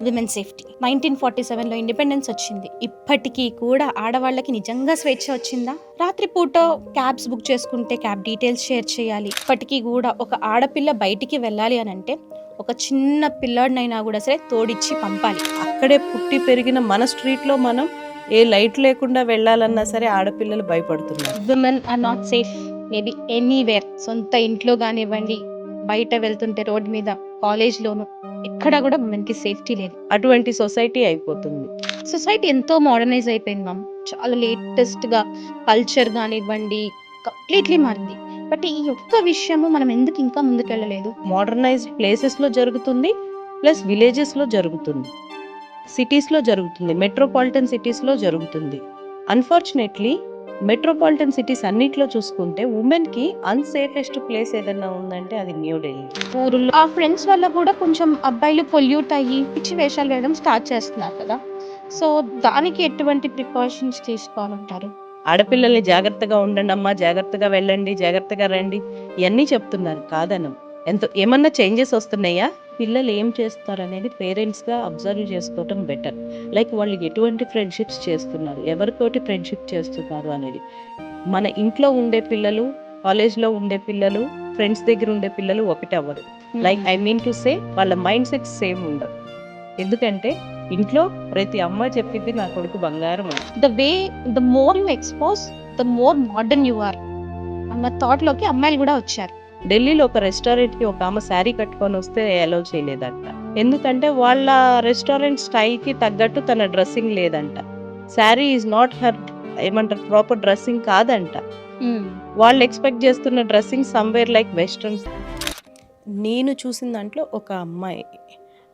Women safety 1947లో independence వచ్చింది. ఇప్పటికీ కూడా ఆడవాళ్ళకి నిజంగా స్వేచ్ఛ వచ్చిందా? రాత్రిపూట క్యాబ్స్ బుక్ చేసుకుంటే క్యాబ్ డీటెయిల్స్ షేర్ చేయాలి. ఇప్పటికీ కూడా ఒక ఆడపిల్ల బయటికి వెళ్ళాలి అని అంటే ఒక చిన్న పిల్లాడినైనా కూడా సరే తోడిచ్చి పంపాలి. అక్కడే పుట్టి పెరిగిన మన స్ట్రీట్లో మనం ఏ లైట్ లేకుండా వెళ్ళాలన్నా సరే ఆడపిల్లలు భయపడుతున్నారు. Women are not safe maybe anywhere. సొంత ఇంట్లో కానివ్వండి, బయట వెళ్తుంటే రోడ్ మీద, కాలేజ్లోను ఎక్కడ కూడా ఉమెన్కి సేఫ్టీ లేదు. అటువంటి సొసైటీ అయిపోతుంది. సొసైటీ ఎంతో మోడర్నైజ్ అయిపోయింది మ్యామ్. చాలా లేటెస్ట్గా కల్చర్ కానివ్వండి కంప్లీట్లీ మారింది. బట్ ఈ ఒక్క విషయము మనం ఎందుకు ఇంకా ముందుకెళ్ళలేదు? మోడర్నైజ్డ్ ప్లేసెస్లో జరుగుతుంది, ప్లస్ విలేజెస్లో జరుగుతుంది, సిటీస్లో జరుగుతుంది, మెట్రోపాలిటన్ సిటీస్లో జరుగుతుంది. అన్ఫార్చునేట్లీ మెట్రోపాలిటన్ సిటీస్ అన్నిట్లో చూసుకుంటే ఉమెన్కి అన్సేఫెస్ట్ ప్లేస్ ఏదన్నా ఉందంటే అది న్యూ ఢిల్లీ. ఊరుల్లో ఆ ఫ్రెండ్స్ వల్ల కూడా కొంచెం అబ్బాయిలు పొల్యూట్ అయ్యి పిచ్చి వేషాలు వేయడం స్టార్ట్ చేస్తున్నారు కదా. సో దానికి ఎటువంటి ప్రికాషన్స్ తీసుకోవాలంటారు? ఆడపిల్లల్ని జాగ్రత్తగా ఉండండి అమ్మా, జాగ్రత్తగా వెళ్ళండి, జాగ్రత్తగా రండి, ఇవన్నీ చెప్తున్నారు, కాదనం. ఏమన్నా చేంజెస్ వస్తున్నాయా? పిల్లలు ఏం చేస్తారు అనేది పేరెంట్స్గా అబ్జర్వ్ చేసుకోవటం బెటర్. లైక్ వాళ్ళు ఎటువంటి ఫ్రెండ్షిప్స్ చేస్తున్నారు, ఎవరితోటి ఫ్రెండ్షిప్ చేస్తున్నారు అనేది. మన ఇంట్లో ఉండే పిల్లలు, కాలేజ్లో ఉండే పిల్లలు, ఫ్రెండ్స్ దగ్గర ఉండే పిల్లలు ఒకటి అవ్వరు. Like I mean to say వాళ్ళ మైండ్ సెట్ సేమ్ ఉండదు. ఎందుకంటే ఇంట్లో ప్రతి అమ్మ చెప్పింది నా కొడుకు బంగారం అని. The more you expose the more modern you are అన్న థాట్ లోకి అమ్మాయిలు కూడా వచ్చారు. ఢిల్లీలో ఒక రెస్టారెంట్కి ఒక ఆమె శారీ కట్టుకొని వస్తే అలౌ చేయలేదంట. ఎందుకంటే వాళ్ళ రెస్టారెంట్ స్టైల్కి తగ్గట్టు తన డ్రెస్సింగ్ లేదంట. శారీ ఈజ్ నాట్ హర్ ఏమంటారు ప్రాపర్ డ్రెస్సింగ్ కాదంట. వాళ్ళు ఎక్స్పెక్ట్ చేస్తున్న డ్రెస్సింగ్ సమ్వేర్ లైక్ వెస్ట్రన్. నేను చూసిన దాంట్లో ఒక అమ్మాయి,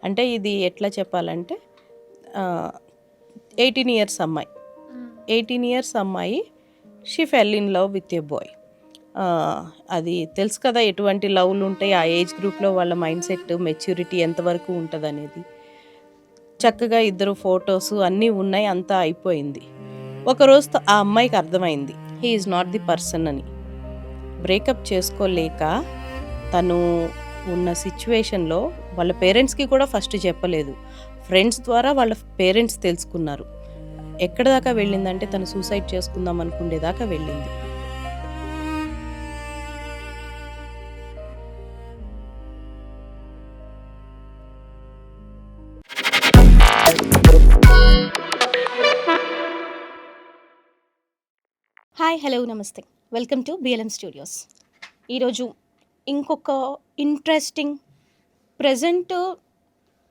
అంటే ఇది ఎట్లా చెప్పాలంటే 18 ఇయర్స్ అమ్మాయి, 18 ఇయర్స్ అమ్మాయి she fell in love with a boy. అది తెలుసు కదా ఎటువంటి లవ్లు ఉంటాయి ఆ ఏజ్ గ్రూప్లో, వాళ్ళ మైండ్ సెట్ మెచ్యూరిటీ ఎంతవరకు ఉంటుంది అనేది. చక్కగా ఇద్దరు ఫొటోస్ అన్నీ ఉన్నాయి, అంతా అయిపోయింది. ఒకరోజు ఆ అమ్మాయికి అర్థమైంది he is not the person అని. బ్రేకప్ చేసుకోలేక తను ఉన్న సిచ్యువేషన్లో వాళ్ళ పేరెంట్స్కి కూడా ఫస్ట్ చెప్పలేదు, ఫ్రెండ్స్ ద్వారా వాళ్ళ పేరెంట్స్ తెలుసుకున్నారు. ఎక్కడ దాకా వెళ్ళిందంటే తను సూసైడ్ చేసుకుందాం అనుకునేదాకా వెళ్ళింది. హాయ్, హలో, నమస్తే, వెల్కమ్ టు బిఎల్ఎం స్టూడియోస్. ఈరోజు ఇంకొక ఇంట్రెస్టింగ్ ప్రజెంట్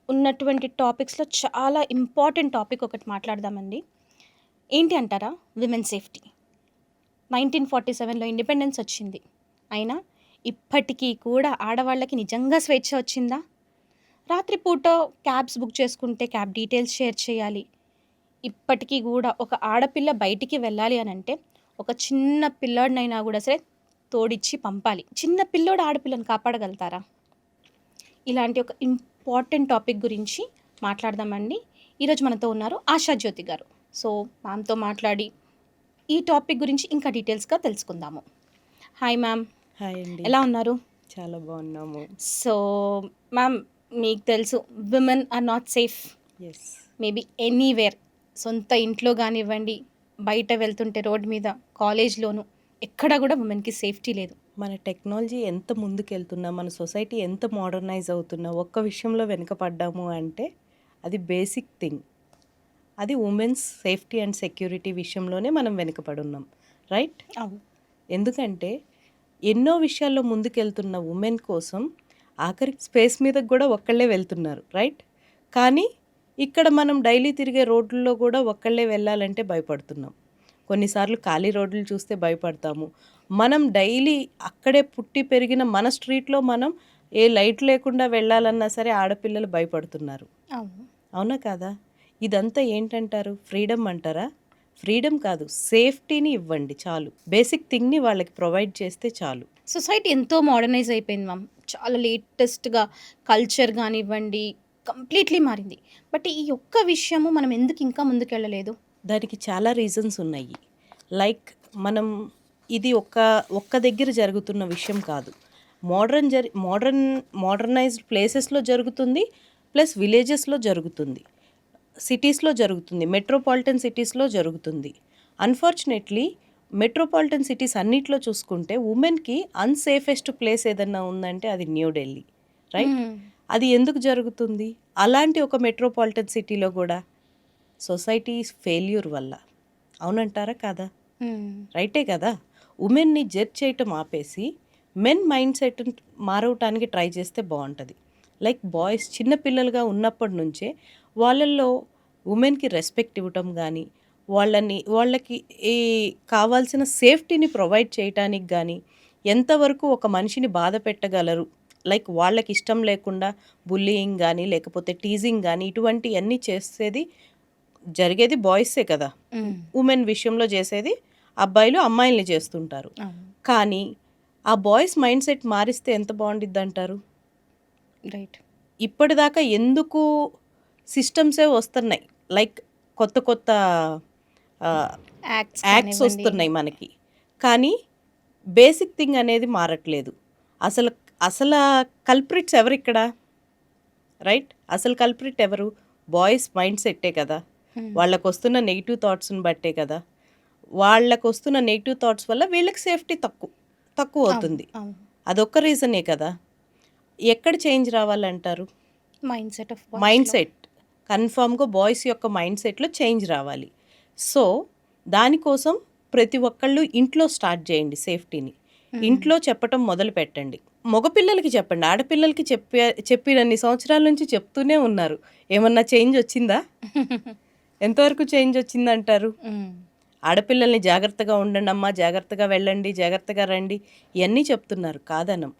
ఉన్నటువంటి టాపిక్స్లో చాలా ఇంపార్టెంట్ టాపిక్ ఒకటి మాట్లాడదామండి. ఏంటి అంటారా? Women safety. 1947లో ఇండిపెండెన్స్ వచ్చింది. అయినా ఇప్పటికీ కూడా ఆడవాళ్ళకి నిజంగా స్వేచ్ఛ వచ్చిందా? రాత్రిపూట క్యాబ్స్ బుక్ చేసుకుంటే క్యాబ్ డీటెయిల్స్ షేర్ చేయాలి. ఇప్పటికీ కూడా ఒక ఆడపిల్ల బయటికి వెళ్ళాలి అని అంటే ఒక చిన్న పిల్లాడినైనా కూడా సరే తోడిచ్చి పంపాలి. చిన్న పిల్లోడు ఆడపిల్లని కాపాడగలుగుతారా? ఇలాంటి ఒక ఇంపార్టెంట్ టాపిక్ గురించి మాట్లాడదామండి. ఈరోజు మనతో ఉన్నారు ఆశా జ్యోతి గారు. సో మ్యామ్తో మాట్లాడి ఈ టాపిక్ గురించి ఇంకా డీటెయిల్స్గా తెలుసుకుందాము. Hi ma'am. హాయ్ అండి. ఎలా ఉన్నారు? చాలా బాగున్నాము. సో మ్యామ్, మీకు తెలుసు women are not safe yes. Maybe anywhere. సొంత ఇంట్లో కానివ్వండి, బయట వెళ్తుంటే రోడ్ మీద, కాలేజ్లోను ఎక్కడ కూడా ఉమెన్కి సేఫ్టీ లేదు. మన టెక్నాలజీ ఎంత ముందుకెళ్తున్నా, మన సొసైటీ ఎంత మోడర్నైజ్ అవుతున్నా, ఒక్క విషయంలో వెనుకపడ్డాము అంటే అది బేసిక్ థింగ్. అది ఉమెన్స్ సేఫ్టీ అండ్ సెక్యూరిటీ విషయంలోనే మనం వెనుకపడున్నాం, రైట్? అవును. ఎందుకంటే ఎన్నో విషయాల్లో ముందుకెళ్తున్న ఉమెన్ కోసం ఆఖరి స్పేస్ మీదకి కూడా ఒక్కళ్ళే వెళ్తున్నారు, రైట్? కానీ ఇక్కడ మనం డైలీ తిరిగే రోడ్లలో కూడా ఒక్కళ్ళే వెళ్ళాలంటే భయపడుతున్నాం. కొన్నిసార్లు ఖాళీ రోడ్లు చూస్తే భయపడతాము. మనం డైలీ అక్కడే పుట్టి పెరిగిన మన స్ట్రీట్లో మనం ఏ లైట్ లేకుండా వెళ్ళాలన్నా సరే ఆడపిల్లలు భయపడుతున్నారు. అవును. అవునా కాదా? ఇదంతా ఏంటంటారు? ఫ్రీడమ్ అంటారా? ఫ్రీడమ్ కాదు, సేఫ్టీని ఇవ్వండి చాలు. బేసిక్ థింగ్ని వాళ్ళకి ప్రొవైడ్ చేస్తే చాలు. సొసైటీ ఎంతో మోడర్నైజ్ అయిపోయింది మ్యామ్. చాలా లేటెస్ట్గా కల్చర్ కానివ్వండి కంప్లీట్లీ మారింది. బట్ ఈ ఒక్క విషయము మనం ఎందుకు ఇంకా ముందుకెళ్ళలేదు? దానికి చాలా రీజన్స్ ఉన్నాయి. లైక్ మనం ఇది ఒక్క దగ్గర జరుగుతున్న విషయం కాదు. మోడర్నైజ్డ్ ప్లేసెస్లో జరుగుతుంది, ప్లస్ విలేజెస్లో జరుగుతుంది, సిటీస్లో జరుగుతుంది, మెట్రోపాలిటన్ సిటీస్లో జరుగుతుంది. అన్ఫార్చునేట్లీ మెట్రోపాలిటన్ సిటీస్ అన్నిట్లో చూసుకుంటే ఉమెన్కి అన్సేఫెస్ట్ ప్లేస్ ఏదన్నా ఉందంటే అది న్యూఢిల్లీ, రైట్? అది ఎందుకు జరుగుతుంది? అలాంటి ఒక మెట్రోపాలిటన్ సిటీలో కూడా సొసైటీ ఫెయిల్యూర్ వల్ల. అవునంటారా కాదా? రైటే కదా. ఉమెన్ని జడ్జ్ చేయటం ఆపేసి మెన్ మైండ్ సెట్ మారవటానికి ట్రై చేస్తే బాగుంటుంది. లైక్ బాయ్స్ చిన్నపిల్లలుగా ఉన్నప్పటి నుంచే వాళ్ళల్లో ఉమెన్కి రెస్పెక్ట్ ఇవ్వటం కానీ, వాళ్ళకి ఈ కావాల్సిన సేఫ్టీని ప్రొవైడ్ చేయటానికి కానీ, ఎంతవరకు ఒక మనిషిని బాధ పెట్టగలరు, లైక్ వాళ్ళకి ఇష్టం లేకుండా బుల్లియింగ్ కానీ లేకపోతే టీజింగ్ కానీ ఇటువంటివన్నీ చేసేది జరిగేది బాయ్సే కదా. ఉమెన్ విషయంలో చేసేది అబ్బాయిలు అమ్మాయిల్ని చేస్తుంటారు. కానీ ఆ బాయ్స్ మైండ్ సెట్ మారిస్తే ఎంత బాగుండిద్ది అంటారు? రైట్. ఇప్పటిదాకా ఎందుకు సిస్టమ్సే వస్తున్నాయి, లైక్ కొత్త కొత్త యాక్ట్స్ వస్తున్నాయి మనకి, కానీ బేసిక్ థింగ్ అనేది మారట్లేదు. అసలు అసలు కల్ప్రిట్స్ ఎవరు ఇక్కడ, రైట్? అసలు కల్ప్రిట్ ఎవరు? బాయ్స్ మైండ్ సెట్టే కదా. వాళ్ళకు వస్తున్న నెగిటివ్ థాట్స్ని బట్టే కదా. వాళ్ళకు వస్తున్న నెగిటివ్ థాట్స్ వల్ల వీళ్ళకి సేఫ్టీ తక్కువ అవుతుంది. అదొక్క రీజనే కదా. ఎక్కడ చేంజ్ రావాలంటారు? మైండ్ సెట్ కన్ఫామ్గా బాయ్స్ యొక్క మైండ్ సెట్లో చేంజ్ రావాలి. సో దానికోసం ప్రతి ఒక్కళ్ళు ఇంట్లో స్టార్ట్ చేయండి సేఫ్టీని. ఇంట్లో చెప్పటం మొదలు పెట్టండి. మగపిల్లలకి చెప్పండి, ఆడపిల్లలకి చెప్పినన్ని సంవత్సరాల నుంచి చెప్తూనే ఉన్నారు. ఏమన్నా చేంజ్ వచ్చిందా? ఎంతవరకు చేంజ్ వచ్చిందంటారు? ఆడపిల్లల్ని జాగ్రత్తగా ఉండండి అమ్మా, జాగ్రత్తగా వెళ్ళండి, జాగ్రత్తగా రండి, ఇవన్నీ చెప్తున్నారు, కాదనం.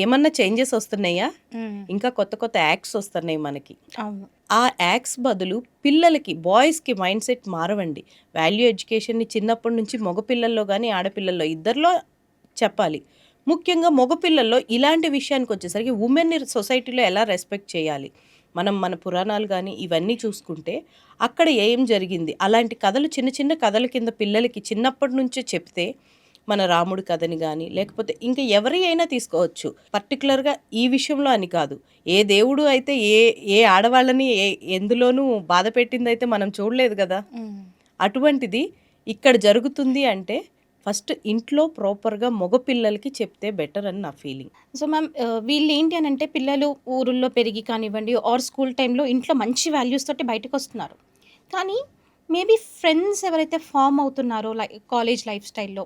ఏమన్నా చేంజెస్ వస్తున్నాయా? ఇంకా కొత్త కొత్త యాక్ట్స్ వస్తున్నాయి మనకి. ఆ యాక్ట్స్ బదులు పిల్లలకి, బాయ్స్కి మైండ్ సెట్ మారవండి. వాల్యూ ఎడ్యుకేషన్ని చిన్నప్పటి నుంచి మగపిల్లల్లో కానీ ఆడపిల్లల్లో ఇద్దరిలో చెప్పాలి. ముఖ్యంగా మగపిల్లల్లో ఇలాంటి విషయానికి వచ్చేసరికి ఉమెన్ని సొసైటీలో ఎలా రెస్పెక్ట్ చేయాలి, మన పురాణాలు కానీ ఇవన్నీ చూసుకుంటే అక్కడ ఏం జరిగింది, అలాంటి కథలు చిన్న చిన్న కథల కింద పిల్లలకి చిన్నప్పటి నుంచే చెప్తే, మన రాముడి కథని కానీ లేకపోతే ఇంకా ఎవరి అయినా తీసుకోవచ్చు. పర్టికులర్గా ఈ విషయంలో అని కాదు, ఏ దేవుడు అయితే ఏ ఆడవాళ్ళని ఎందులోనూ బాధ పెట్టింది అయితే మనం చూడలేదు కదా. అటువంటిది ఇక్కడ జరుగుతుంది అంటే ఫస్ట్ ఇంట్లో ప్రాపర్గా మగపిల్లలకి చెప్తే బెటర్ అని నా ఫీలింగ్. సో మ్యామ్, వీళ్ళు ఏంటి అని అంటే పిల్లలు ఊరుల్లో పెరిగి కానివ్వండి ఆర్ స్కూల్ టైంలో ఇంట్లో మంచి వాల్యూస్ తోటి బయటకు వస్తున్నారు. కానీ మేబీ ఫ్రెండ్స్ ఎవరైతే ఫామ్ అవుతున్నారో కాలేజ్ లైఫ్ స్టైల్లో,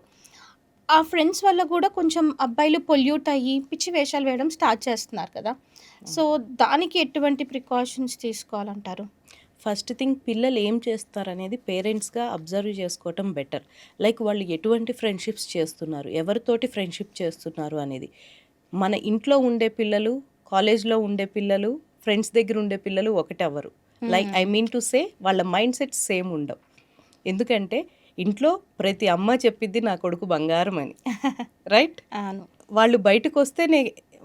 ఆ ఫ్రెండ్స్ వల్ల కూడా కొంచెం అబ్బాయిలు పొల్యూట్ అయ్యి పిచ్చి వేషాలు వేయడం స్టార్ట్ చేస్తున్నారు కదా. సో దానికి ఎటువంటి ప్రికాషన్స్ తీసుకోవాలంటారు? ఫస్ట్ థింగ్, పిల్లలు ఏం చేస్తారనేది పేరెంట్స్గా అబ్జర్వ్ చేసుకోవటం బెటర్. లైక్ వాళ్ళు ఎటువంటి ఫ్రెండ్షిప్స్ చేస్తున్నారు, ఎవరితోటి ఫ్రెండ్షిప్ చేస్తున్నారు అనేది. మన ఇంట్లో ఉండే పిల్లలు, కాలేజ్లో ఉండే పిల్లలు, ఫ్రెండ్స్ దగ్గర ఉండే పిల్లలు ఒకటి అవ్వరు. Like I mean to say వాళ్ళ మైండ్ సెట్స్ సేమ్ ఉండవు. ఎందుకంటే ఇంట్లో ప్రతి అమ్మ చెప్పిద్ది నా కొడుకు బంగారం అని, రైట్? వాళ్ళు బయటకు వస్తేనే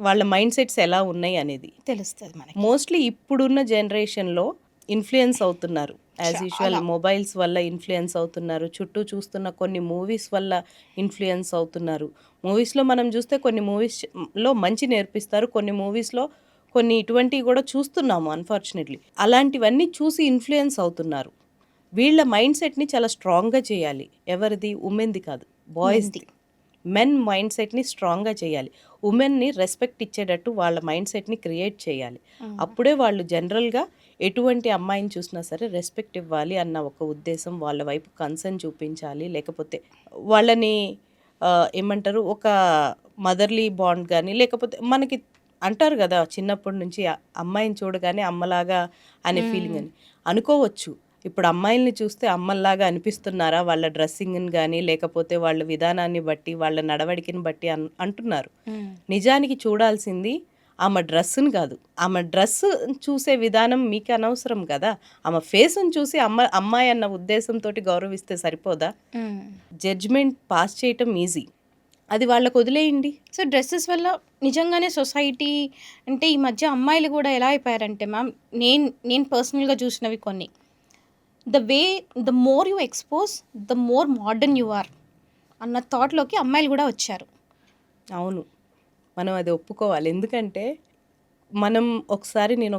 వాళ్ళ మైండ్ సెట్స్ ఎలా ఉన్నాయి అనేది తెలుస్తుంది మనకి. మోస్ట్లీ ఇప్పుడున్న జనరేషన్లో ఇన్ఫ్లుయెన్స్ అవుతున్నారు, యాజ్ యూజువల్ మొబైల్స్ వల్ల ఇన్ఫ్లుయెన్స్ అవుతున్నారు, చుట్టూ చూస్తున్న కొన్ని మూవీస్ వల్ల ఇన్ఫ్లుయెన్స్ అవుతున్నారు. మూవీస్లో మనం చూస్తే కొన్ని మూవీస్లో మంచి నేర్పిస్తారు, కొన్ని మూవీస్లో కొన్ని ఇటువంటివి కూడా చూస్తున్నాము అన్ఫార్చునేట్లీ. అలాంటివన్నీ చూసి ఇన్ఫ్లుయెన్స్ అవుతున్నారు. వీళ్ళ మైండ్ సెట్ని చాలా స్ట్రాంగ్గా చేయాలి. ఎవరిది? ఉమెన్ది కాదు, బాయ్స్ది. మెన్ మైండ్ సెట్ని స్ట్రాంగ్గా చేయాలి. ఉమెన్ని రెస్పెక్ట్ ఇచ్చేటట్టు వాళ్ళ మైండ్ సెట్ని క్రియేట్ చేయాలి. అప్పుడే వాళ్ళు జనరల్గా ఎటువంటి అమ్మాయిని చూసినా సరే రెస్పెక్ట్ ఇవ్వాలి అన్న ఒక ఉద్దేశం, వాళ్ళ వైపు కన్సర్న్ చూపించాలి. లేకపోతే వాళ్ళని ఏమంటారు, ఒక మదర్లీ బాండ్ కానీ, లేకపోతే మనకి అంటారు కదా చిన్నప్పటి నుంచి అమ్మాయిని చూడగానే అమ్మలాగా అనే ఫీలింగ్ అని అనుకోవచ్చు. ఇప్పుడు అమ్మాయిల్ని చూస్తే అమ్మల్లాగా అనిపిస్తున్నారా వాళ్ళ డ్రెస్సింగ్ని కానీ లేకపోతే వాళ్ళ విధానాన్ని బట్టి, వాళ్ళ నడవడికని బట్టి అంటున్నారు. నిజానికి చూడాల్సింది ఆమె డ్రెస్సును కాదు. ఆమె డ్రెస్ చూసే విధానం మీకు అనవసరం కదా. ఆమె ఫేస్ని చూసి అమ్మాయి అన్న ఉద్దేశంతో గౌరవిస్తే సరిపోదా? జడ్జ్మెంట్ పాస్ చేయటం ఈజీ, అది వాళ్ళకు వదిలేయండి. సో డ్రెస్సెస్ వల్ల నిజంగానే సొసైటీ అంటే ఈ మధ్య అమ్మాయిలు కూడా ఎలా అయిపోయారంటే మ్యామ్, నేను పర్సనల్గా చూసినవి కొన్ని, the more you expose the more modern you are అన్న థాట్లోకి అమ్మాయిలు కూడా వచ్చారు. అవును, మనం అది ఒప్పుకోవాలి. ఎందుకంటే మనం ఒకసారి నేను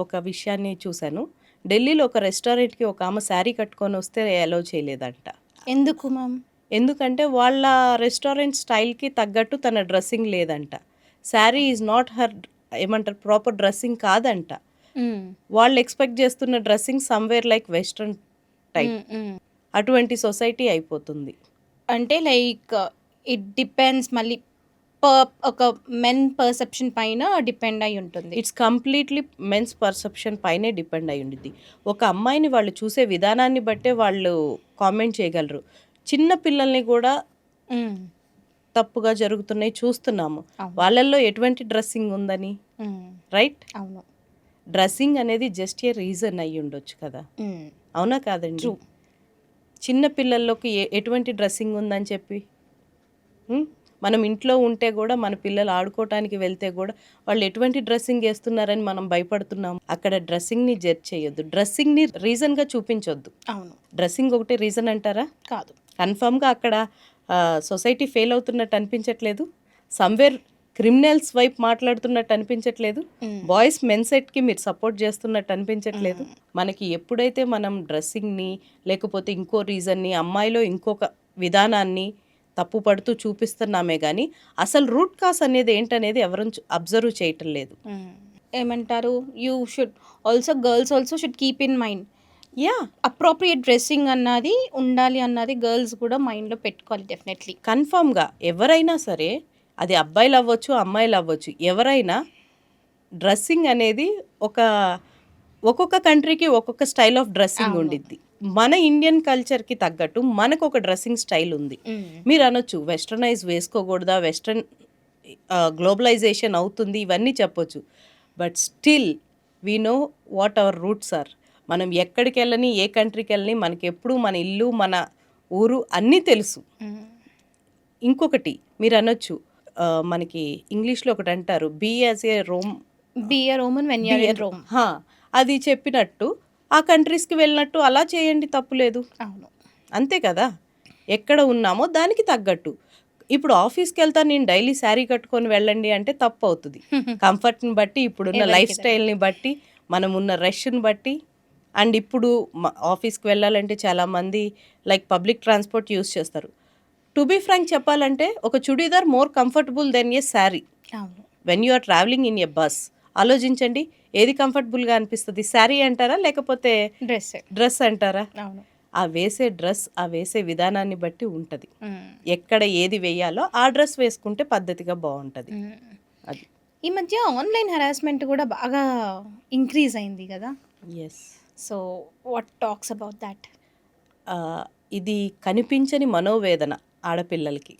ఒక విషయాన్ని చూశాను. ఢిల్లీలో ఒక రెస్టారెంట్‌కి ఒక ఆమె శారీ కట్టుకొని వస్తే అలౌ చేయలేదంట. ఎందుకు మ్యామ్? ఎందుకంటే వాళ్ళ రెస్టారెంట్ స్టైల్‌కి తగ్గట్టు తన డ్రెస్సింగ్ లేదంట. శారీ ఈజ్ నాట్ హర్ ఏమంటారు ప్రాపర్ డ్రెస్సింగ్ కాదంట. వాళ్ళు ఎక్స్‌పెక్ట్ చేస్తున్న dressing somewhere like western type. అటువంటి సొసైటీ అయిపోతుంది. అంటే లైక్ ఇట్ డిపెండ్స్ మళ్ళీ ఒక మెన్ పర్సెప్షన్ పైన డిపెండ్ అయి ఉంటుంది. ఇట్స్ కంప్లీట్‌లీ మెన్స్ పర్సెప్షన్ పైనే డిపెండ్ అయి ఉండిద్ది. ఒక అమ్మాయిని వాళ్ళు చూసే విధానాన్ని బట్టే వాళ్ళు కామెంట్ చేయగలరు. చిన్న పిల్లల్ని కూడా తప్పుగా జరుగుతున్నాయి చూస్తున్నాము. అవును. వాళ్ళల్లో ఎటువంటి డ్రెస్సింగ్ ఉందని, రైట్? అవును. డ్రెస్సింగ్ అనేది జస్ట్ ఏ రీజన్ అయ్యి ఉండొచ్చు కదా, అవునా కాదండి? True. చిన్న పిల్లల్లోకి ఎటువంటి డ్రెస్సింగ్ ఉందని చెప్పి మనం ఇంట్లో ఉంటే కూడా మన పిల్లలు ఆడుకోవటానికి వెళ్తే కూడా వాళ్ళు ఎటువంటి డ్రెస్సింగ్ వేస్తున్నారని మనం భయపడుతున్నాం. అక్కడ డ్రెస్సింగ్ని జడ్జ్ చేయొద్దు, డ్రెస్సింగ్ని రీజన్గా చూపించొద్దు. అవును. డ్రెస్సింగ్ ఒకటే రీజన్ అంటారా? కాదు. కన్ఫామ్గా అక్కడ సొసైటీ ఫెయిల్ అవుతున్నట్టు అనిపించట్లేదు, సమ్వేర్ క్రిమినల్స్ వైపు మాట్లాడుతున్నట్టు అనిపించట్లేదు, బాయ్స్ మెన్సెట్కి మీరు సపోర్ట్ చేస్తున్నట్టు అనిపించట్లేదు. మనకి ఎప్పుడైతే మనం డ్రెస్సింగ్ని లేకపోతే ఇంకో రీజన్ని అమ్మాయిలో ఇంకొక విధానాన్ని తప్పు పడుతూ చూపిస్తున్నామే కానీ అసలు రూట్ కాస్ అనేది ఏంటనేది ఎవరు అబ్జర్వ్ చేయటం లేదు. ఏమంటారు, you should also girls also should keep in mind yeah, appropriate dressing అన్నది ఉండాలి అన్నది గర్ల్స్ కూడా మైండ్లో పెట్టుకోవాలి డెఫినెట్లీ. కన్ఫామ్గా ఎవరైనా సరే, అది అబ్బాయిలు అవ్వచ్చు అమ్మాయిలు అవ్వచ్చు, ఎవరైనా డ్రెస్సింగ్ అనేది ఒక్కొక్క కంట్రీకి ఒక్కొక్క స్టైల్ ఆఫ్ డ్రెస్సింగ్ ఉండిద్ది. మన ఇండియన్ కల్చర్కి తగ్గట్టు మనకు ఒక డ్రెస్సింగ్ స్టైల్ ఉంది. మీరు అనొచ్చు వెస్టర్నైజ్ వేసుకోకూడదా, వెస్టర్న్ గ్లోబలైజేషన్ అవుతుంది, ఇవన్నీ చెప్పొచ్చు. But still we know what our roots are. మనం ఎక్కడికి వెళ్ళని, ఏ కంట్రీకి వెళ్ళని, మనకి ఎప్పుడు మన ఇల్లు మన ఊరు అన్నీ తెలుసు. ఇంకొకటి మీరు అనొచ్చు, మనకి ఇంగ్లీష్లో ఒకటి అంటారు, be as a Roman when you are in Rome. అది చెప్పినట్టు ఆ కంట్రీస్కి వెళ్ళినట్టు అలా చేయండి, తప్పులేదు. అవును. అంతే కదా, ఎక్కడ ఉన్నామో దానికి తగ్గట్టు. ఇప్పుడు ఆఫీస్కి వెళ్తా నేను డైలీ శారీ కట్టుకొని వెళ్ళండి అంటే తప్పు అవుతుంది. కంఫర్ట్ని బట్టి, ఇప్పుడున్న లైఫ్ స్టైల్ని బట్టి, మనం ఉన్న రష్ని బట్టి. అండ్ ఇప్పుడు ఆఫీస్కి వెళ్ళాలంటే చాలామంది లైక్ పబ్లిక్ ట్రాన్స్పోర్ట్ యూస్ చేస్తారు. టు బీ ఫ్రాంక్ చెప్పాలంటే ఒక churidar more comfortable than a sari. అవును. When you are travelling in a bus ఆలోచించండి, ఏది కంఫర్టబుల్గా అనిపిస్తుంది, శారీ అంటారా లేకపోతే డ్రెస్ అంటారా? అవును. ఆ వేసే విధానాన్ని బట్టి ఉంటుంది. ఎక్కడ ఏది వేయాలో ఆ డ్రెస్ వేసుకుంటే పద్ధతిగా బాగుంటుంది. అది ఈ మధ్య ఆన్లైన్ హెరాస్మెంట్ కూడా బాగా ఇంక్రీజ్ అయింది కదా. Yes. So what talks about that? ఇది కనిపించని మనోవేదన ఆడపిల్లలకి.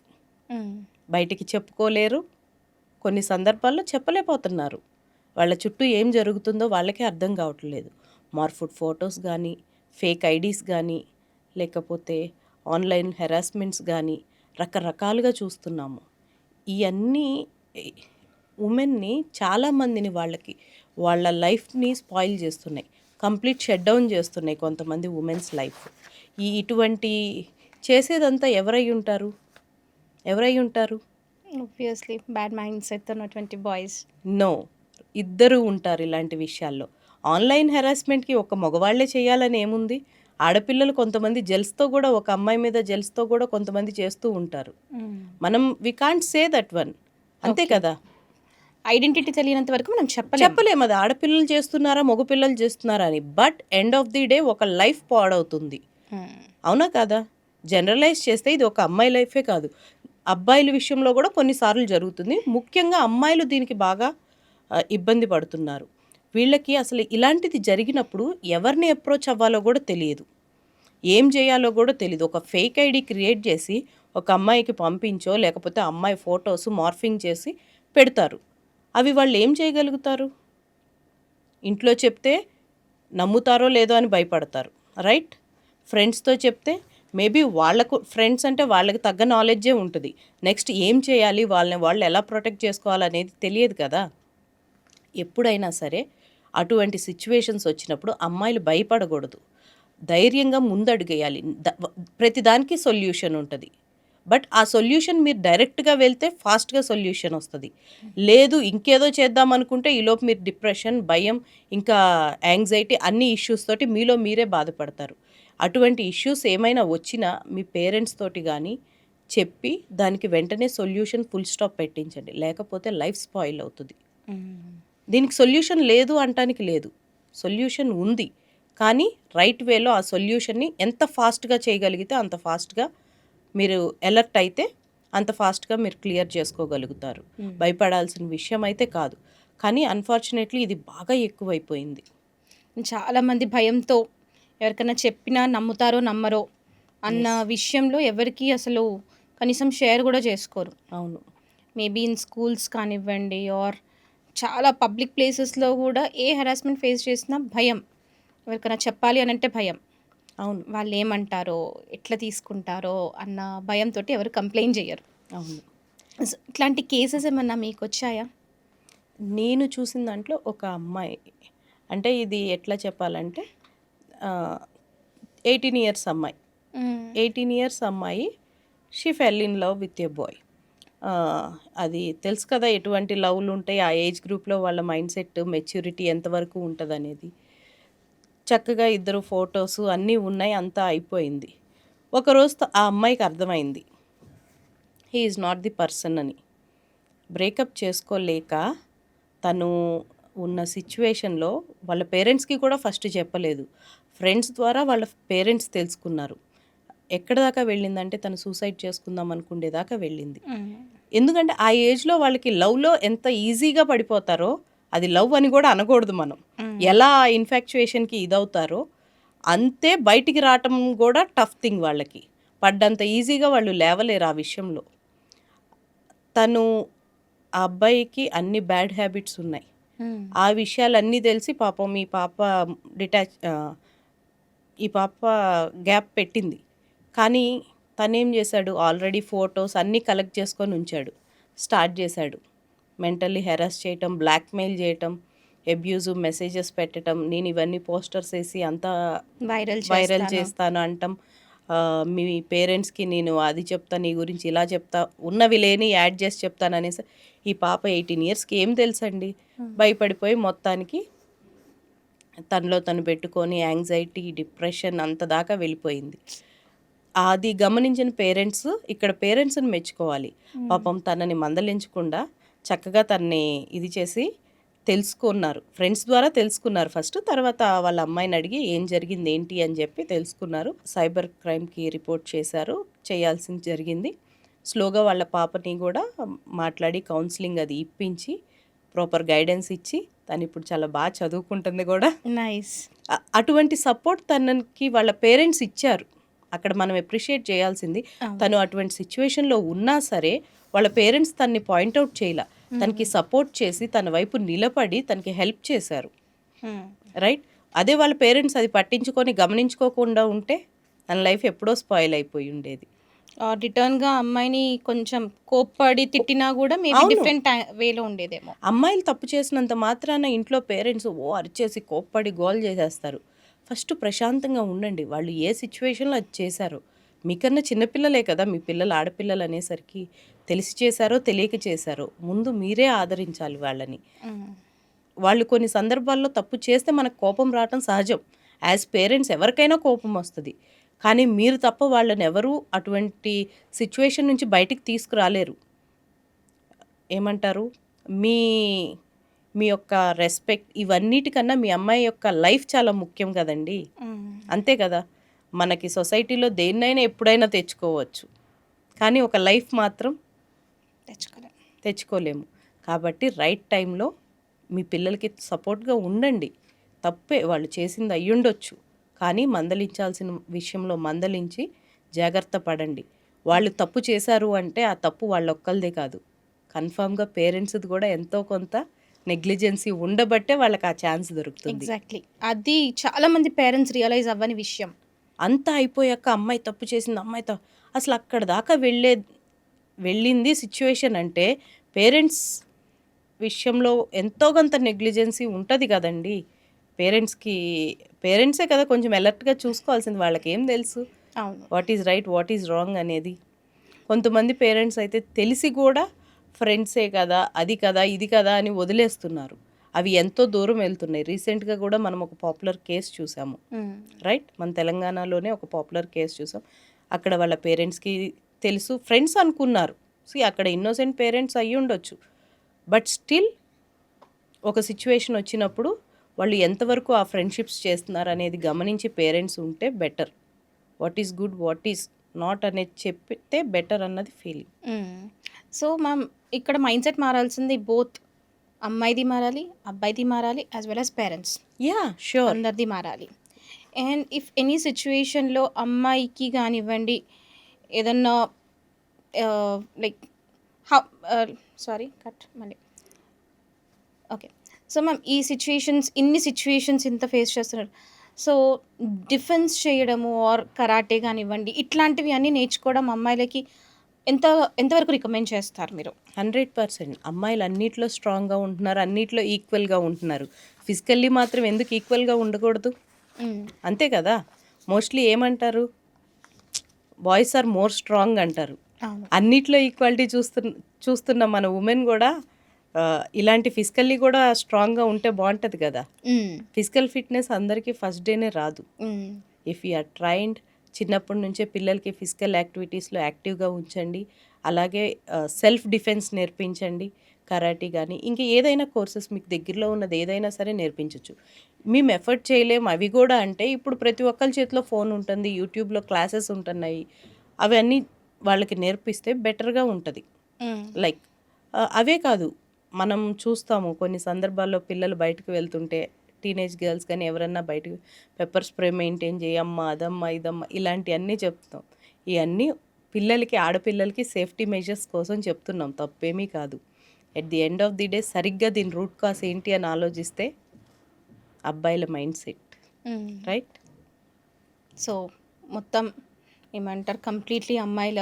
బయటికి చెప్పుకోలేరు, కొన్ని సందర్భాల్లో చెప్పలేకపోతున్నారు. వాళ్ళ చుట్టూ ఏం జరుగుతుందో వాళ్ళకే అర్థం కావట్లేదు. మార్ఫుడ్ ఫొటోస్ కానీ, ఫేక్ ఐడీస్ కానీ, లేకపోతే ఆన్లైన్ హెరాస్మెంట్స్ కానీ రకరకాలుగా చూస్తున్నాము. ఇవన్నీ ఉమెన్ని చాలామందిని వాళ్ళ లైఫ్ని స్పాయిల్ చేస్తున్నాయి, కంప్లీట్ షట్ డౌన్ చేస్తున్నాయి కొంతమంది ఉమెన్స్ లైఫ్. ఇటువంటి చేసేదంతా ఎవరై ఉంటారు? ఆబ్వియస్లీ బ్యాడ్ మైండ్ సెట్ ఉన్నటువంటి బాయ్స్. నో, ఇద్దరు ఉంటారు ఇలాంటి విషయాల్లో. ఆన్లైన్ హెరాస్మెంట్కి ఒక మగవాళ్లే చేయాలని ఏముంది? ఆడపిల్లలు కొంతమంది జెల్స్తో కూడా, ఒక అమ్మాయి మీద జెల్స్తో కూడా కొంతమంది చేస్తూ ఉంటారు. మనం we can't say that one, అంతే కదా. ఐడెంటిటీ తెలియనంత వరకు మనం చెప్పలేము అది ఆడపిల్లలు చేస్తున్నారా మగపిల్లలు చేస్తున్నారా అని. But end of the day ఒక లైఫ్ పాడవుతుంది, అవునా కదా. జనరలైజ్ చేస్తే ఇది ఒక అమ్మాయి లైఫే కాదు, అబ్బాయిల విషయంలో కూడా కొన్నిసార్లు జరుగుతుంది. ముఖ్యంగా అమ్మాయిలు దీనికి బాగా ఇబ్బంది పడుతున్నారు. వీళ్ళకి అసలు ఇలాంటిది జరిగినప్పుడు ఎవరిని అప్రోచ్ అవ్వాలో కూడా తెలియదు, ఏం చేయాలో కూడా తెలియదు. ఒక ఫేక్ ఐడి క్రియేట్ చేసి ఒక అమ్మాయికి పంపించో లేకపోతే అమ్మాయి ఫొటోస్ మార్ఫింగ్ చేసి పెడతారు. అవి వాళ్ళు ఏం చేయగలుగుతారు? ఇంట్లో చెప్తే నమ్ముతారో లేదో అని భయపడతారు, రైట్. ఫ్రెండ్స్తో చెప్తే మేబీ వాళ్ళకు ఫ్రెండ్స్ అంటే వాళ్ళకి తగ్గ నాలెడ్జే ఉంటుంది. నెక్స్ట్ ఏం చేయాలి, వాళ్ళు ఎలా ప్రొటెక్ట్ చేసుకోవాలనేది తెలియదు కదా. ఎప్పుడైనా సరే అటువంటి సిచ్యువేషన్స్ వచ్చినప్పుడు అమ్మాయిలు భయపడకూడదు, ధైర్యంగా ముందడుగేయాలి. ప్రతిదానికి సొల్యూషన్ ఉంటుంది. బట్ ఆ సొల్యూషన్ మీరు డైరెక్ట్గా వెళ్తే ఫాస్ట్గా సొల్యూషన్ వస్తుంది. లేదు ఇంకేదో చేద్దాం అనుకుంటే ఈలోపు మీరు డిప్రెషన్, భయం, ఇంకా యాంగ్జైటీ అన్ని ఇష్యూస్ తోటి మీలో మీరే బాధపడతారు. అటువంటి ఇష్యూస్ ఏమైనా వచ్చినా మీ పేరెంట్స్ తోటి కానీ చెప్పి దానికి వెంటనే సొల్యూషన్ ఫుల్ స్టాప్ పెట్టించండి. లేకపోతే లైఫ్ స్పాయిల్ అవుతుంది. దీనికి సొల్యూషన్ లేదు అంటానికి లేదు, సొల్యూషన్ ఉంది. కానీ రైట్ వేలో ఆ సొల్యూషన్ని ఎంత ఫాస్ట్గా చేయగలిగితే అంత ఫాస్ట్గా మీరు అలర్ట్ అయితే అంత ఫాస్ట్గా మీరు క్లియర్ చేసుకోగలుగుతారు. భయపడాల్సిన విషయం అయితే కాదు. కానీ అన్ఫార్చునేట్లీ ఇది బాగా ఎక్కువైపోయింది. చాలామంది భయంతో ఎవరికైనా చెప్పినా నమ్ముతారో నమ్మరో అన్న విషయంలో ఎవరికి అసలు కనీసం షేర్ కూడా చేసుకోరు. అవును. మేబీ ఇన్ స్కూల్స్ కానివ్వండి ఆర్ చాలా పబ్లిక్ ప్లేసెస్లో కూడా ఏ హెరాస్మెంట్ ఫేస్ చేసినా భయం. ఎవరికైనా చెప్పాలి అని అంటే భయం. అవును. వాళ్ళు ఏమంటారో, ఎట్లా తీసుకుంటారో అన్న భయంతో ఎవరు కంప్లైంట్ చేయరు. అవును. ఇట్లాంటి కేసెస్ ఏమన్నా మీకు వచ్చాయా? నేను చూసిన దాంట్లో ఒక అమ్మాయి, అంటే ఇది ఎట్లా చెప్పాలంటే 18 ఇయర్స్ అమ్మాయి 18 ఇయర్స్ అమ్మాయి she fell in love with a boy. అది తెలుసు కదా ఎటువంటి లవ్లు ఉంటాయి, ఆ ఏజ్ గ్రూప్లో వాళ్ళ మైండ్ సెట్ మెచ్యూరిటీ ఎంతవరకు ఉంటుంది అనేది. చక్కగా ఇద్దరు ఫొటోస్ అన్నీ ఉన్నాయి, అంతా అయిపోయింది. ఒకరోజు ఆ అమ్మాయికి అర్థమైంది he is not the person అని. బ్రేకప్ చేసుకోలేక తను ఉన్న సిచ్యువేషన్లో వాళ్ళ పేరెంట్స్కి కూడా ఫస్ట్ చెప్పలేదు, ఫ్రెండ్స్ ద్వారా వాళ్ళ పేరెంట్స్ తెలుసుకున్నారు. ఎక్కడ దాకా వెళ్ళిందంటే తను సూసైడ్ చేసుకుందాం అనుకునేదాకా వెళ్ళింది. ఎందుకంటే ఆ ఏజ్లో వాళ్ళకి లవ్లో ఎంత ఈజీగా పడిపోతారో, అది లవ్ అని కూడా అనకూడదు మనం, ఎలా ఇన్ఫాక్చుయేషన్కి ఇదవుతారో అంతే బయటికి రావటం కూడా టఫ్ థింగ్. వాళ్ళకి పడ్డంత ఈజీగా వాళ్ళు లేవలేరు ఆ విషయంలో. తను ఆ అబ్బాయికి అన్ని బ్యాడ్ హ్యాబిట్స్ ఉన్నాయి. ఆ విషయాలన్నీ తెలిసి పాపం ఈ పాప గ్యాప్ పెట్టింది. కానీ తనేం చేశాడు, ఆల్రెడీ ఫొటోస్ అన్నీ కలెక్ట్ చేసుకొని ఉంచాడు. స్టార్ట్ చేశాడు మెంటల్లీ హెరాస్ చేయటం, బ్లాక్మెయిల్ చేయటం, అబ్యూజివ్ మెసేజెస్ పెట్టడం, నేను ఇవన్నీ పోస్టర్స్ వేసి అంతా వైరల్ చేస్తాను అంటాం. మీ పేరెంట్స్కి నేను అది చెప్తా, నీ గురించి ఇలా చెప్తా, ఉన్నవి లేని యాడ్ చేసి చెప్తాను అనేసి. ఈ పాప 18 ఇయర్స్కి ఏం తెలుసండి, భయపడిపోయి మొత్తానికి తనలో తను పెట్టుకొని యాంగ్జైటీ, డిప్రెషన్ అంత దాకా వెళ్ళిపోయింది. అది గమనించిన పేరెంట్స్, ఇక్కడ పేరెంట్స్ని మెచ్చుకోవాలి. పాపం తనని మందలించకుండా చక్కగా తనని ఇది చేసి తెలుసుకున్నారు. ఫ్రెండ్స్ ద్వారా తెలుసుకున్నారు ఫస్ట్, తర్వాత వాళ్ళ అమ్మాయిని అడిగి ఏం జరిగింది ఏంటి అని చెప్పి తెలుసుకున్నారు. సైబర్ క్రైమ్కి రిపోర్ట్ చేశారు, చేయాల్సింది జరిగింది. స్లోగా వాళ్ళ పాపని కూడా మాట్లాడి కౌన్సిలింగ్ అది ఇప్పించి ప్రాపర్ గైడెన్స్ ఇచ్చి తను ఇప్పుడు చాలా బాగా చదువుకుంటుంది కూడా. నైస్. అటువంటి సపోర్ట్ తనకి వాళ్ళ పేరెంట్స్ ఇచ్చారు. అక్కడ మనం అప్రిషియేట్ చేయాల్సింది, తను అటువంటి సిచ్యువేషన్లో ఉన్నా సరే వాళ్ళ పేరెంట్స్ తనని పాయింట్అవుట్ చేయాల, తనకి సపోర్ట్ చేసి తన వైపు నిలబడి తనకి హెల్ప్ చేశారు. రైట్. అదే వాళ్ళ పేరెంట్స్ అది పట్టించుకొని గమనించుకోకుండా ఉంటే తన లైఫ్ ఎప్పుడో స్పాయిల్ అయిపోయి ఉండేది. రిటర్న్గా అమ్మాయిని కొంచెం కోప్పడి తిట్టినా కూడా మేబీ డిఫరెంట్ వేలో ఉండేదేమో. అమ్మాయిలు తప్పు చేసినంత మాత్రాన ఇంట్లో పేరెంట్స్ అరిచేసి కోప్పడి గోల్ చేసేస్తారు. ఫస్ట్ ప్రశాంతంగా ఉండండి. వాళ్ళు ఏ సిచ్యువేషన్లో అది చేశారో, మీకన్నా చిన్నపిల్లలే కదా మీ పిల్లలు, ఆడపిల్లలు అనేసరికి తెలిసి చేశారో తెలియక చేశారో ముందు మీరే ఆదరించాలి వాళ్ళని. వాళ్ళు కొన్ని సందర్భాల్లో తప్పు చేస్తే మనకు కోపం రావటం సహజం. యాజ్ పేరెంట్స్ ఎవరికైనా కోపం వస్తుంది. కానీ మీరు తప్ప వాళ్ళని ఎవరూ అటువంటి సిచ్యువేషన్ నుంచి బయటికి తీసుకురాలేరు. ఏమంటారు, మీ మీ యొక్క రెస్పెక్ట్ ఇవన్నిటికన్నా మీ అమ్మాయి యొక్క లైఫ్ చాలా ముఖ్యం కదండి. అంతే కదా. మనకి సొసైటీలో దేన్నైనా ఎప్పుడైనా తెచ్చుకోవచ్చు, కానీ ఒక లైఫ్ మాత్రం తెచ్చుకోలేము. కాబట్టి రైట్ టైంలో మీ పిల్లలకి సపోర్ట్గా ఉండండి. తప్పే వాళ్ళు చేసింది అయ్యుండొచ్చు, కానీ మందలించాల్సిన విషయంలో మందలించి జాగ్రత్త పడండి. వాళ్ళు తప్పు చేశారు అంటే ఆ తప్పు వాళ్ళొక్కళ్ళదే కాదు, కన్ఫామ్గా పేరెంట్స్ది కూడా ఎంతో కొంత నెగ్లిజెన్సీ ఉండబట్టే వాళ్ళకి ఆ ఛాన్స్ దొరుకుతుంది. ఎగ్జాక్ట్లీ. అది చాలామంది పేరెంట్స్ రియలైజ్ అవ్వని విషయం. అంతా అయిపోయాక అమ్మాయి తప్పు చేసింది, అమ్మాయితో అసలు అక్కడ దాకా వెళ్ళింది సిచ్యువేషన్ అంటే పేరెంట్స్ విషయంలో ఎంతో కొంత నెగ్లిజెన్సీ ఉంటుంది కదండి. పేరెంట్సే కదా కొంచెం అలర్ట్గా చూసుకోవాల్సింది. వాళ్ళకి ఏం తెలుసు what is right what is wrong అనేది. కొంతమంది పేరెంట్స్ అయితే తెలిసి కూడా ఫ్రెండ్సే కదా, అది కదా, ఇది కదా అని వదిలేస్తున్నారు. అవి ఎంతో దూరం వెళ్తున్నాయి. రీసెంట్గా కూడా మనం ఒక పాపులర్ కేసు చూసాము, రైట్? మన తెలంగాణలోనే ఒక పాపులర్ కేసు చూసాం. అక్కడ వాళ్ళ పేరెంట్స్కి తెలుసు, ఫ్రెండ్స్ అనుకున్నారు. అక్కడ ఇన్నోసెంట్ పేరెంట్స్ అయ్యి ఉండొచ్చు, బట్ స్టిల్ ఒక సిచ్యువేషన్ వచ్చినప్పుడు వాళ్ళు ఎంతవరకు ఆ ఫ్రెండ్షిప్స్ చేస్తున్నారు అనేది గమనించి పేరెంట్స్ ఉంటే better. What is good, what is not అనేది చెప్తే బెటర్ అన్నది ఫీలింగ్. సో మ్యామ్, ఇక్కడ మైండ్ సెట్ మారాల్సింది బోత్ అమ్మాయిది మారాలి, అబ్బాయిది మారాలి, as well as parents yeah, sure. అందరిది మారాలి. అండ్ ఇఫ్ ఎనీ సిచ్యువేషన్లో అమ్మాయికి కానివ్వండి ఏదన్నా లైక్ సారీ కట్ మళ్ళీ ఓకే. సో మ్యామ్, ఈ ఇన్ని సిచ్యువేషన్స్ ఇంత ఫేస్ చేస్తున్నారు. సో డిఫెన్స్ చేయడము ఆర్ కరాటే కానివ్వండి ఇట్లాంటివి అన్నీ నేర్చుకోవడం అమ్మాయిలకి ఎంతవరకు రికమెండ్ చేస్తారు మీరు? 100% అమ్మాయిలు అన్నిట్లో స్ట్రాంగ్గా ఉంటున్నారు, అన్నిట్లో ఈక్వల్గా ఉంటున్నారు. ఫిజికల్లీ మాత్రం ఎందుకు ఈక్వల్గా ఉండకూడదు? అంతే కదా. మోస్ట్లీ ఏమంటారు, బాయ్స్ ఆర్ మోర్ స్ట్రాంగ్ అంటారు. అన్నిట్లో ఈక్వాలిటీ చూస్తున్న మన ఉమెన్ కూడా ఇలాంటి ఫిజికల్లీ కూడా స్ట్రాంగ్గా ఉంటే బాగుంటుంది కదా. ఫిజికల్ ఫిట్నెస్ అందరికీ ఫస్ట్ డేనే రాదు. ఇఫ్ యూ ఆర్ ట్రైన్డ్, చిన్నప్పటి నుంచే పిల్లలకి ఫిజికల్ యాక్టివిటీస్లో యాక్టివ్గా ఉంచండి. అలాగే సెల్ఫ్ డిఫెన్స్ నేర్పించండి. కరాటీ కానీ ఇంకా ఏదైనా కోర్సెస్ మీకు దగ్గరలో ఉన్నది ఏదైనా సరే నేర్పించవచ్చు. మేము ఎఫర్ట్ చేయలేము అవి కూడా అంటే, ఇప్పుడు ప్రతి ఒక్కరి చేతిలో ఫోన్ ఉంటుంది, యూట్యూబ్లో క్లాసెస్ ఉంటున్నాయి. అవన్నీ వాళ్ళకి నేర్పిస్తే బెటర్గా ఉంటుంది. లైక్ అవే కాదు, మనం చూస్తాము కొన్ని సందర్భాల్లో పిల్లలు బయటకు వెళ్తుంటే, టీనేజ్ గర్ల్స్ కానీ ఎవరన్నా బయటకు పెప్పర్ స్ప్రే మెయింటైన్ చేయమ్మా, అదమ్మా, ఇదమ్మా ఇలాంటివన్నీ చెప్తాం. ఇవన్నీ పిల్లలకి, ఆడపిల్లలకి సేఫ్టీ మెజర్స్ కోసం చెప్తున్నాం, తప్పేమీ కాదు. At the end of the day సరిగ్గా దీని రూట్ కాజ్ ఏంటి అని ఆలోచిస్తే అబ్బాయిల మైండ్ సెట్, రైట్? సో మొత్తం ఏమంటారు, కంప్లీట్లీ అమ్మాయిల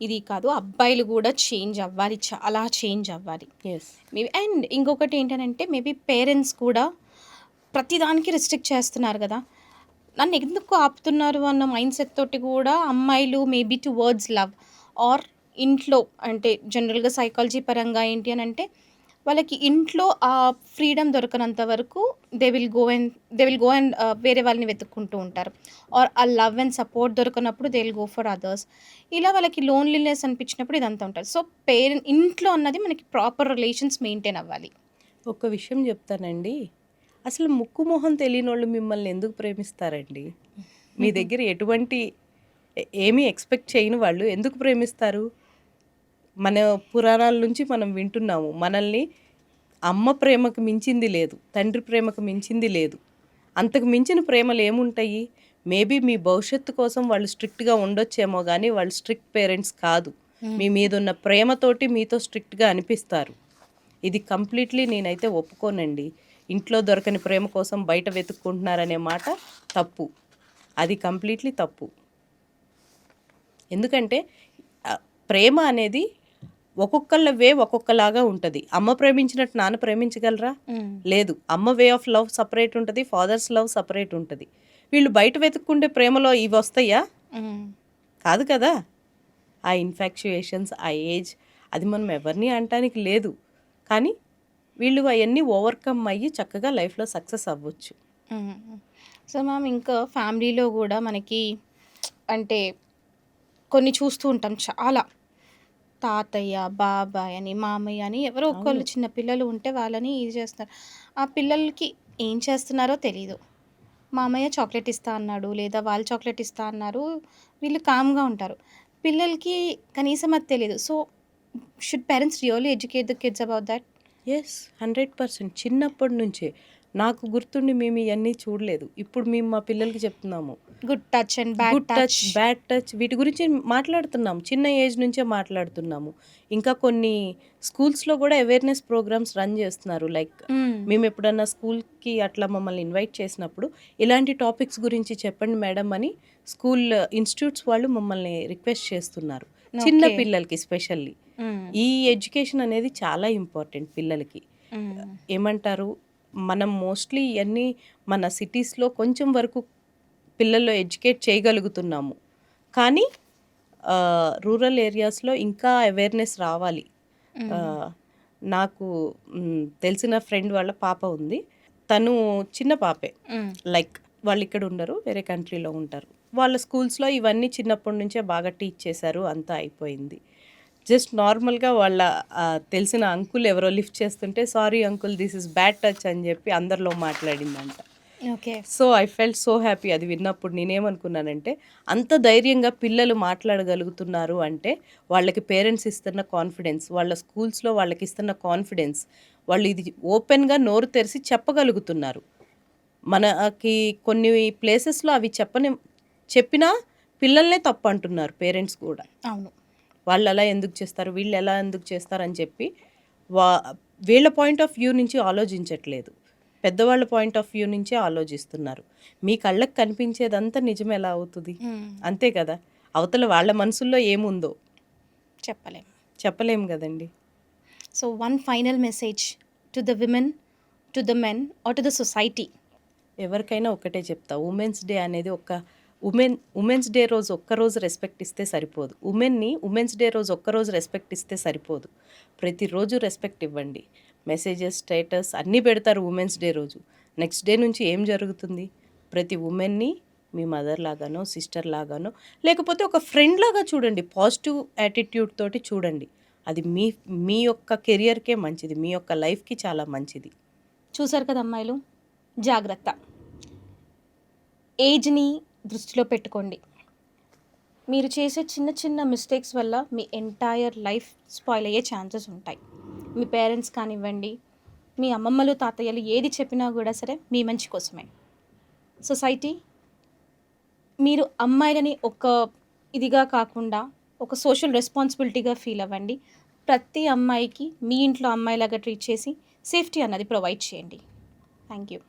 ఇది కాదు, అబ్బాయిలు కూడా చేంజ్ అవ్వాలి, చాలా చేంజ్ అవ్వాలి ఎస్. మేబీ. అండ్ ఇంకొకటి ఏంటంటే మేబీ పేరెంట్స్ కూడా ప్రతిదానికి రిస్ట్రిక్ట్ చేస్తున్నారు కదా, నన్ను ఎందుకు ఆపుతున్నారు అన్న మైండ్ సెట్ తోటి కూడా అమ్మాయిలు మేబీ టువర్డ్స్ లవ్ ఆర్ ఇంట్లో, అంటే జనరల్గా సైకాలజీ పరంగా ఏంటి అని అంటే వాళ్ళకి ఇంట్లో ఆ ఫ్రీడమ్ దొరకనంత వరకు దే విల్ గో అండ్ వేరే వాళ్ళని వెతుక్కుంటూ ఉంటారు. ఆర్ ఆ లవ్ అండ్ సపోర్ట్ దొరకనప్పుడు they will go for others. ఇలా వాళ్ళకి లోన్లీనెస్ అనిపించినప్పుడు ఇదంతా ఉంటుంది. సో ఇంట్లో అన్నది మనకి ప్రాపర్ రిలేషన్స్ మెయింటైన్ అవ్వాలి. ఒక విషయం చెప్తానండి, అసలు ముక్కు మొహం తెలియని వాళ్ళు మిమ్మల్ని ఎందుకు ప్రేమిస్తారండి? మీ దగ్గర ఎటువంటి ఏమీ ఎక్స్పెక్ట్ చేయని వాళ్ళు ఎందుకు ప్రేమిస్తారు? మన పురాణాల నుంచి మనం వింటున్నాము, మనల్ని అమ్మ ప్రేమకు మించింది లేదు, తండ్రి ప్రేమకు మించింది లేదు. అంతకు మించిన ప్రేమలు ఏముంటాయి? మేబీ మీ భవిష్యత్తు కోసం వాళ్ళు స్ట్రిక్ట్గా ఉండొచ్చేమో కానీ వాళ్ళు స్ట్రిక్ట్ పేరెంట్స్ కాదు. మీ మీద ఉన్న ప్రేమతోటి మీతో స్ట్రిక్ట్గా అనిపిస్తారు. ఇది కంప్లీట్లీ నేనైతే ఒప్పుకోనండి. ఇంట్లో దొరకని ప్రేమ కోసం బయట వెతుక్కుంటున్నారనే మాట తప్పు. అది కంప్లీట్లీ తప్పు. ఎందుకంటే ప్రేమ అనేది ఒక్కొక్కళ్ళ వే ఒక్కొక్కలాగా ఉంటుంది. అమ్మ ప్రేమించినట్టు నాన్న ప్రేమించగలరా? లేదు. అమ్మ వే ఆఫ్ లవ్ సపరేట్ ఉంటుంది, ఫాదర్స్ లవ్ సపరేట్ ఉంటుంది. వీళ్ళు బయట వెతుక్కుంటే ప్రేమలో ఇవి వస్తాయా? కాదు కదా. ఆ ఇన్ఫాక్చుయేషన్స్, ఆ ఏజ్, అది మనం ఎవరిని అనటానికి లేదు. కానీ వీళ్ళు అవన్నీ ఓవర్కమ్ అయ్యి చక్కగా లైఫ్లో సక్సెస్ అవ్వచ్చు. సో మ్యామ్, ఇంకా ఫ్యామిలీలో కూడా మనకి అంటే కొన్ని చూస్తూ ఉంటాం, చాలా తాతయ్య, బాబాయ్ అని, మామయ్య అని ఎవరో ఒకళ్ళు చిన్న పిల్లలు ఉంటే వాళ్ళని ఇది చేస్తారు. ఆ పిల్లలకి ఏం చేస్తున్నారో తెలీదు. మామయ్య చాక్లెట్ ఇస్తా అన్నాడు, లేదా వాళ్ళు చాక్లెట్ ఇస్తా అన్నారు, వీళ్ళు కామ్గా ఉంటారు. పిల్లలకి కనీసం అది తెలీదు. So should parents really educate the kids about that? Yes, 100%. చిన్నప్పటి నుంచే. నాకు గుర్తుండి మేము ఇవన్నీ చూడలేదు, ఇప్పుడు మేము మా పిల్లలకి చెప్తున్నాము. Good touch and good touch, bad touch, వీటి గురించి మాట్లాడుతున్నాము, చిన్న ఏజ్ నుంచే మాట్లాడుతున్నాము. ఇంకా కొన్ని స్కూల్స్లో కూడా అవేర్నెస్ ప్రోగ్రామ్స్ రన్ చేస్తున్నారు. లైక్ మేము ఎప్పుడన్నా స్కూల్కి అట్లా మమ్మల్ని ఇన్వైట్ చేసినప్పుడు ఇలాంటి టాపిక్స్ గురించి చెప్పండి మేడం అని స్కూల్ ఇన్స్టిట్యూట్స్ వాళ్ళు మమ్మల్ని రిక్వెస్ట్ చేస్తున్నారు, చిన్న పిల్లలకి స్పెషల్లీ. ఈ ఎడ్యుకేషన్ అనేది చాలా ఇంపార్టెంట్ పిల్లలకి. ఏమంటారు, మనం మోస్ట్లీ ఇవన్నీ మన సిటీస్లో కొంచెం వరకు పిల్లల్లో ఎడ్యుకేట్ చేయగలుగుతున్నాము, కానీ రూరల్ ఏరియాస్లో ఇంకా అవేర్నెస్ రావాలి. ఆ, నాకు తెలిసిన ఫ్రెండ్ వాళ్ళ పాప ఉంది. తను చిన్న పాపే, లైక్ వాళ్ళు ఇక్కడ ఉండరు, వేరే కంట్రీలో ఉంటారు. వాళ్ళ స్కూల్స్లో ఇవన్నీ చిన్నప్పటి నుంచే బాగా టీచ్ చేశారు, అంతా అయిపోయింది. జస్ట్ నార్మల్గా వాళ్ళ తెలిసిన అంకుల్ ఎవరో లిఫ్ట్ చేస్తుంటే sorry uncle this is bad touch అని చెప్పి అందరిలో మాట్లాడిందంట. Okay. So I felt so happy అది విన్నప్పుడు. నేనేమనుకున్నానంటే అంత ధైర్యంగా పిల్లలు మాట్లాడగలుగుతున్నారు అంటే వాళ్ళకి పేరెంట్స్ ఇస్తున్న కాన్ఫిడెన్స్, వాళ్ళ స్కూల్స్లో వాళ్ళకి ఇస్తున్న కాన్ఫిడెన్స్, వాళ్ళు ఇది ఓపెన్గా నోరు తెరిచి చెప్పగలుగుతున్నారు. మనకి కొన్ని ప్లేసెస్లో అవి చెప్పినా పిల్లల్నే తప్పు అంటున్నారు పేరెంట్స్ కూడా. అవును. వాళ్ళు అలా ఎందుకు చేస్తారు, వీళ్ళు ఎలా ఎందుకు చేస్తారు అని చెప్పి వా వీళ్ళ పాయింట్ ఆఫ్ వ్యూ నుంచి ఆలోచించట్లేదు, పెద్దవాళ్ళ పాయింట్ ఆఫ్ వ్యూ నుంచే ఆలోచిస్తున్నారు. మీ కళ్ళకి కనిపించేదంతా నిజం ఎలా అవుతుంది? అంతే కదా. అవతల వాళ్ళ మనసుల్లో ఏముందో చెప్పలేం కదండి. So one final message to the women, to the men or to the society. ఎవరికైనా ఒకటే చెప్తా, ఉమెన్స్ డే అనేది ఉమెన్స్ డే రోజు ఒక్కరోజు రెస్పెక్ట్ ఇస్తే సరిపోదు. ఉమెన్స్ డే రోజు ఒక్కరోజు రెస్పెక్ట్ ఇస్తే సరిపోదు, ప్రతిరోజు రెస్పెక్ట్ ఇవ్వండి. మెసేజెస్, స్టేటస్ అన్నీ పెడతారు ఉమెన్స్ డే రోజు. నెక్స్ట్ డే నుంచి ఏం జరుగుతుంది? ప్రతి ఉమెన్ని మీ మదర్ లాగానో, సిస్టర్ లాగానో, లేకపోతే ఒక ఫ్రెండ్ లాగా చూడండి. పాజిటివ్ యాటిట్యూడ్ తోటి చూడండి. అది మీ యొక్క కెరియర్కే మంచిది, మీ యొక్క లైఫ్కి చాలా మంచిది. చూసారు కదా అమ్మాయిలు, జాగ్రత్త. ఏజ్ని దృష్టిలో పెట్టుకోండి. మీరు చేసే చిన్న చిన్న మిస్టేక్స్ వల్ల మీ ఎంటైర్ లైఫ్ స్పాయిల్ అయ్యే ఛాన్సెస్ ఉంటాయి. మీ పేరెంట్స్ కానివ్వండి, మీ అమ్మమ్మలు, తాతయ్యలు ఏది చెప్పినా కూడా సరే మీ మంచి కోసమే. సొసైటీ, మీరు అమ్మాయిలని ఒక ఇదిగా కాకుండా ఒక సోషల్ రెస్పాన్సిబిలిటీగా ఫీల్ అవ్వండి. ప్రతి అమ్మాయికి మీ ఇంట్లో అమ్మాయిలాగా ట్రీట్ చేసి సేఫ్టీ అన్నది ప్రొవైడ్ చేయండి. Thank you.